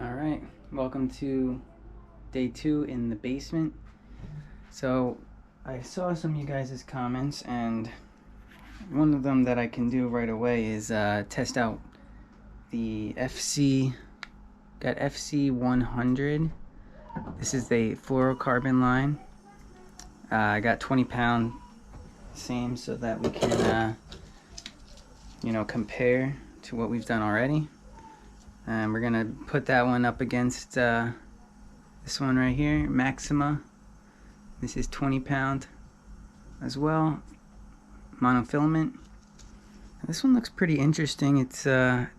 Alright, welcome to day 2 in the basement. So I saw some of you guys' comments, and one of them that I can do right away is test out the FC100. This is the fluorocarbon line. I got 20-pound, same, so that we can compare to what we've done already. And we're gonna put that one up against this one right here, Maxima. This is 20-pound as well, monofilament. This one looks pretty interesting. It's a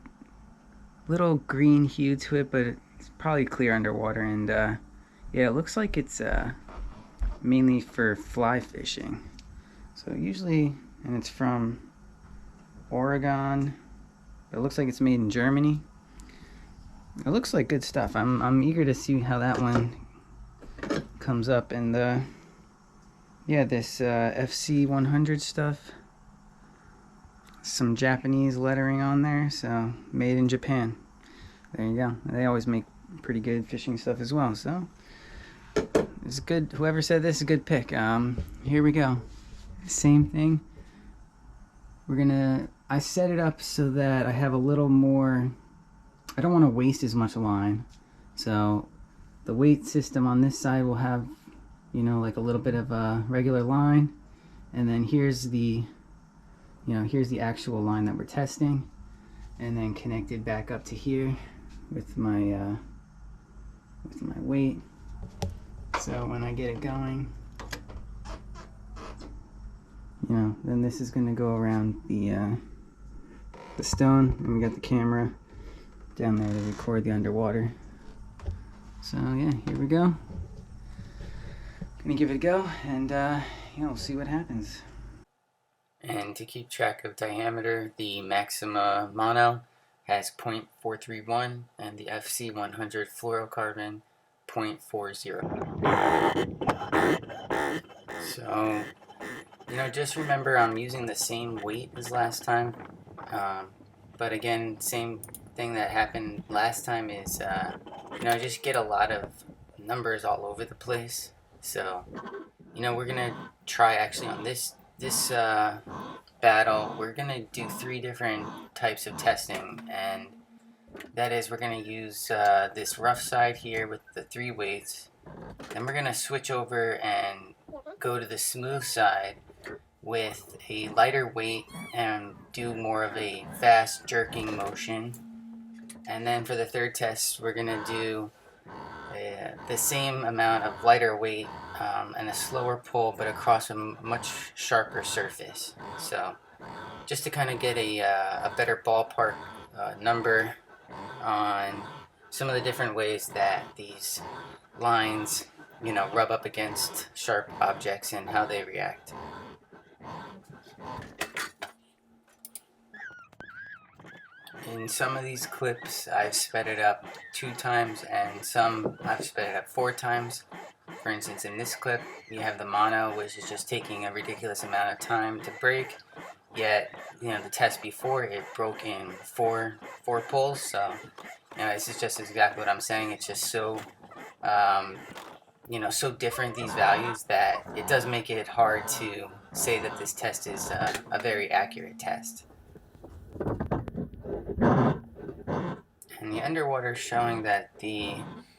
little green hue to it, but it's probably clear underwater. And yeah, it looks like it's mainly for fly fishing. So usually, and it's from Oregon. It looks like it's made in Germany. It looks like good stuff. I'm eager to see how that one comes up. And yeah, this FC100 stuff, some Japanese lettering on there, so made in Japan. There you go. They always make pretty good fishing stuff as well, so it's good. Whoever said this is a good pick. Here we go. Same thing. I set it up so that I have a little more. I don't want to waste as much line, so the weight system on this side will have, like a little bit of a regular line, and then here's the actual line that we're testing, and then connected back up to here with my weight. So when I get it going, then this is going to go around the stone, and we got the camera down there to record the underwater. So yeah, here we go. Gonna give it a go, and we'll see what happens. And to keep track of diameter, the Maxima Mono has 0.431 and the FC100 Fluorocarbon 0.40. So, just remember I'm using the same weight as last time. But again, same thing that happened last time is, I just get a lot of numbers all over the place. So, we're gonna try actually on this battle. We're gonna do 3 different types of testing, and that is, we're gonna use this rough side here with the 3 weights. Then we're gonna switch over and go to the smooth side with a lighter weight and do more of a fast jerking motion. And then for the 3rd test, we're gonna do the same amount of lighter weight and a slower pull, but across a much sharper surface. So just to kind of get a better ballpark number on some of the different ways that these lines rub up against sharp objects and how they react. In some of these clips, I've sped it up 2 times, and some I've sped it up 4 times. For instance, in this clip, you have the mono, which is just taking a ridiculous amount of time to break. Yet, the test before, it broke in four pulls. So, this is just exactly what I'm saying. It's just so, so different, these values, that it does make it hard to say that this test is a very accurate test. And the underwater is showing that the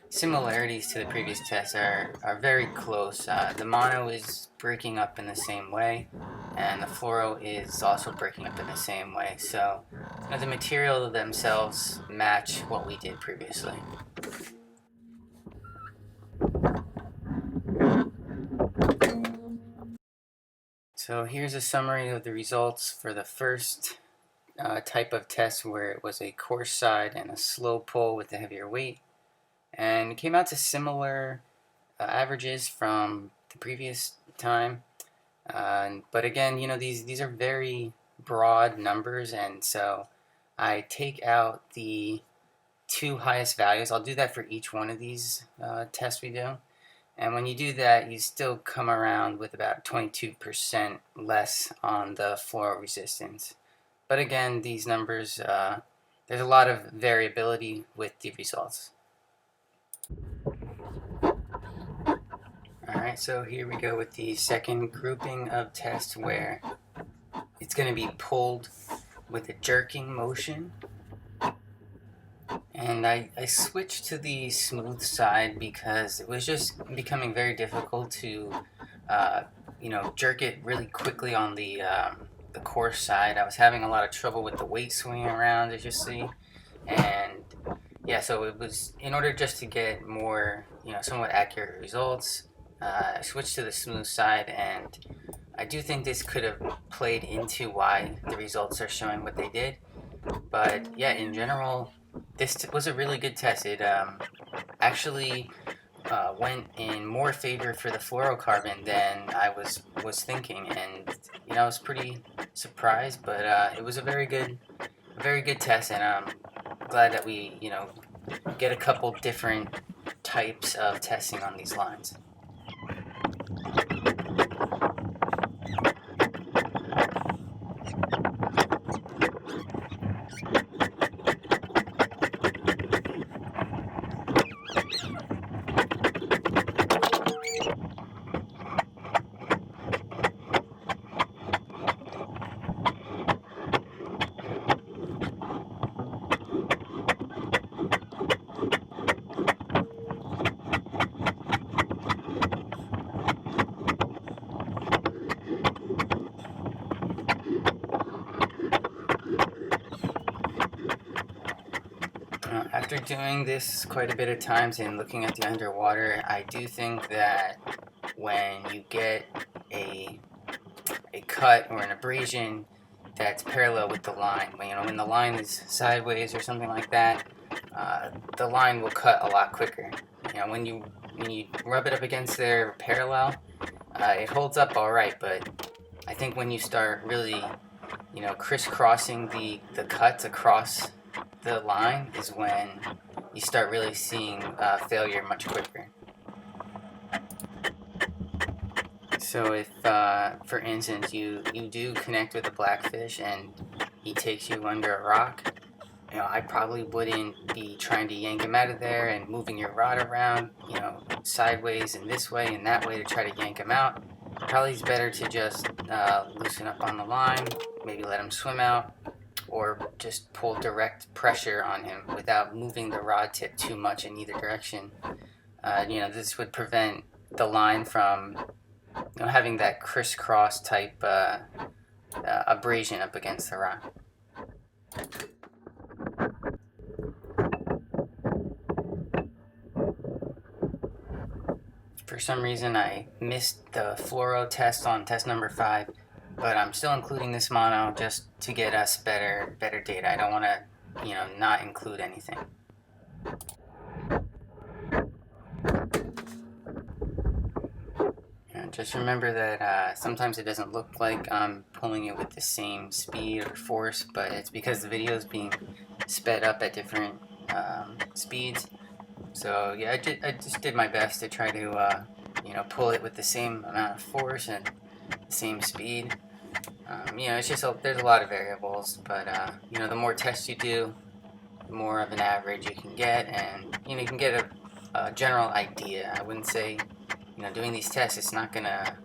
similarities to the previous tests are very close. The mono is breaking up in the same way, and the fluoro is also breaking up in the same way. So the material themselves match what we did previously. So here's a summary of the results for the first type of test, where it was a coarse side and a slow pull with a heavier weight, and it came out to similar averages from the previous time. But again, these are very broad numbers, and so I take out the 2 highest values. I'll do that for each one of these tests we do. And when you do that, you still come around with about 22% less on the fluoro resistance. But again, these numbers, there's a lot of variability with the results. Alright, so here we go with the second grouping of tests where it's going to be pulled with a jerking motion. And I switched to the smooth side because it was just becoming very difficult to, jerk it really quickly on the coarse side. I was having a lot of trouble with the weight swinging around, as you see. And yeah, so it was, in order just to get more, somewhat accurate results, I switched to the smooth side, and I do think this could have played into why the results are showing what they did. But yeah, in general, this was a really good test. It actually went in more favor for the fluorocarbon than I was thinking, and I was pretty surprised. But it was a very good test, and I'm glad that we get a couple different types of testing on these lines. After doing this quite a bit of times and looking at the underwater, I do think that when you get a cut or an abrasion that's parallel with the line, when the line is sideways or something like that, the line will cut a lot quicker. When you rub it up against their parallel, it holds up all right, but I think when you start really, crisscrossing the cuts across the line is when you start really seeing failure much quicker. So if, for instance, you do connect with a blackfish and he takes you under a rock, I probably wouldn't be trying to yank him out of there and moving your rod around, sideways and this way and that way to try to yank him out. Probably it's better to just loosen up on the line, maybe let him swim out, or just pull direct pressure on him without moving the rod tip too much in either direction. This would prevent the line from having that crisscross type abrasion up against the rock. For some reason I missed the fluoro test on test number 5, but I'm still including this mono just to get us better data. I don't want to, not include anything. Just remember that sometimes it doesn't look like I'm pulling it with the same speed or force, but it's because the video is being sped up at different speeds. So yeah, I just did my best to try to pull it with the same amount of force and the same speed. It's just there's a lot of variables, but the more tests you do, the more of an average you can get, and you can get a general idea. I wouldn't say doing these tests, it's not gonna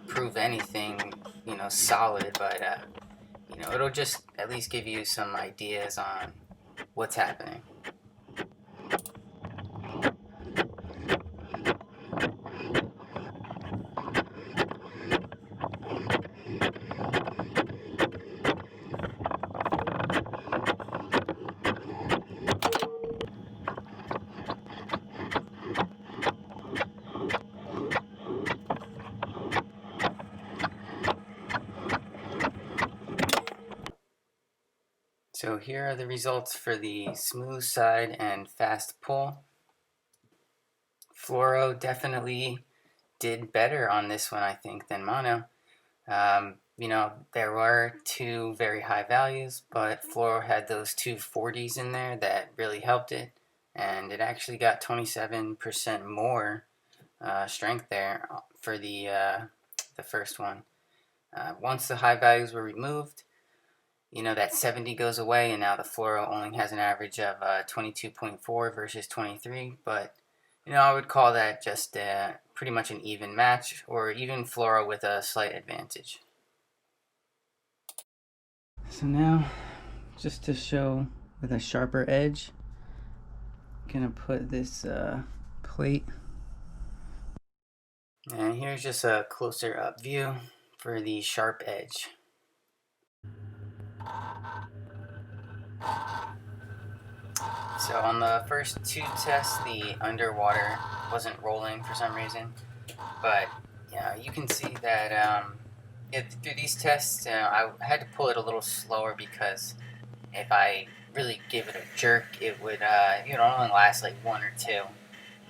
prove anything solid, but it'll just at least give you some ideas on what's happening. So here are the results for the smooth side and fast pull. Fluoro definitely did better on this one, I think, than mono. There were 2 very high values, but fluoro had those 2 40s in there that really helped it, and it actually got 27% more strength there for the first one. Once the high values were removed, that 70 goes away, and now the fluoro only has an average of 22.4 versus 23, but I would call that just pretty much an even match, or even fluoro with a slight advantage. So now, just to show with a sharper edge, I'm gonna put this plate. And here's just a closer up view for the sharp edge. So on the first two tests, the underwater wasn't rolling for some reason, but you can see that through these tests, I had to pull it a little slower because if I really give it a jerk, it would only last like one or two,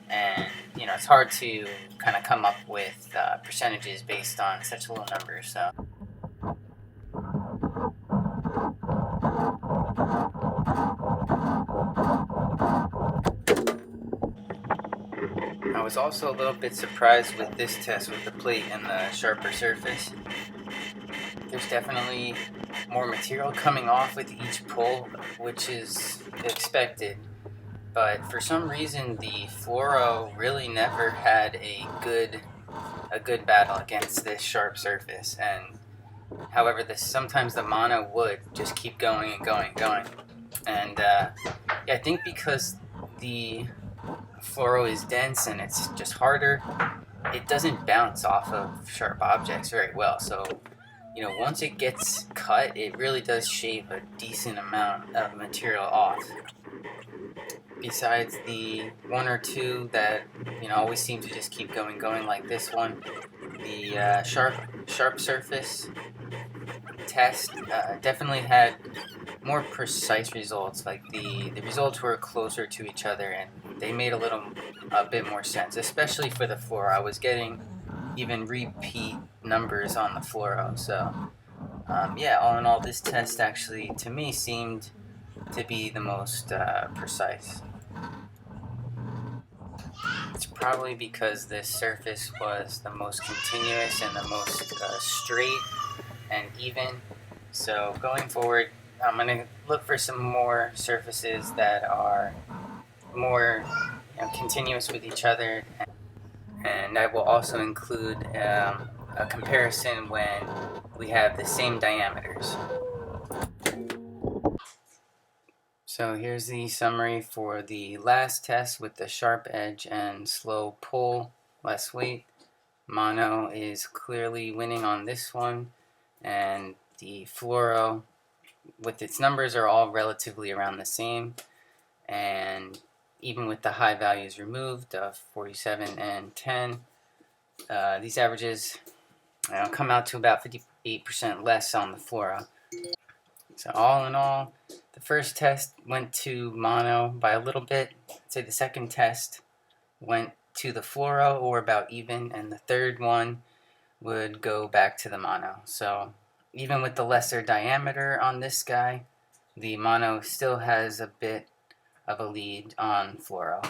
and it's hard to kind of come up with percentages based on such little numbers. So. I was also a little bit surprised with this test with the plate and the sharper surface. There's definitely more material coming off with each pull, which is expected. But for some reason, the fluoro really never had a good battle against this sharp surface. And however, sometimes the mono would just keep going and going and going. And I think because the fluoro is dense and it's just harder, it doesn't bounce off of sharp objects very well. So, once it gets cut, it really does shave a decent amount of material off. Besides the one or two that, always seem to just keep going like this one, the sharp surface test definitely had more precise results. Like the results were closer to each other and they made a bit more sense, especially for the fluoro. I was getting even repeat numbers on the fluoro. So all in all, this test actually to me seemed to be the most precise. It's probably because this surface was the most continuous and the most straight and even. So going forward, I'm going to look for some more surfaces that are more continuous with each other, and I will also include a comparison when we have the same diameters. So here's the summary for the last test with the sharp edge and slow pull, less weight. Mono is clearly winning on this one, and the fluoro with its numbers are all relatively around the same, and even with the high values removed of 47 and 10, these averages come out to about 58% less on the fluoro. So all in all, the first test went to mono by a little bit. I'd say the second test went to the fluoro, or about even, and the third one would go back to the mono. So even with the lesser diameter on this guy, the mono still has a bit of a lead on fluoro.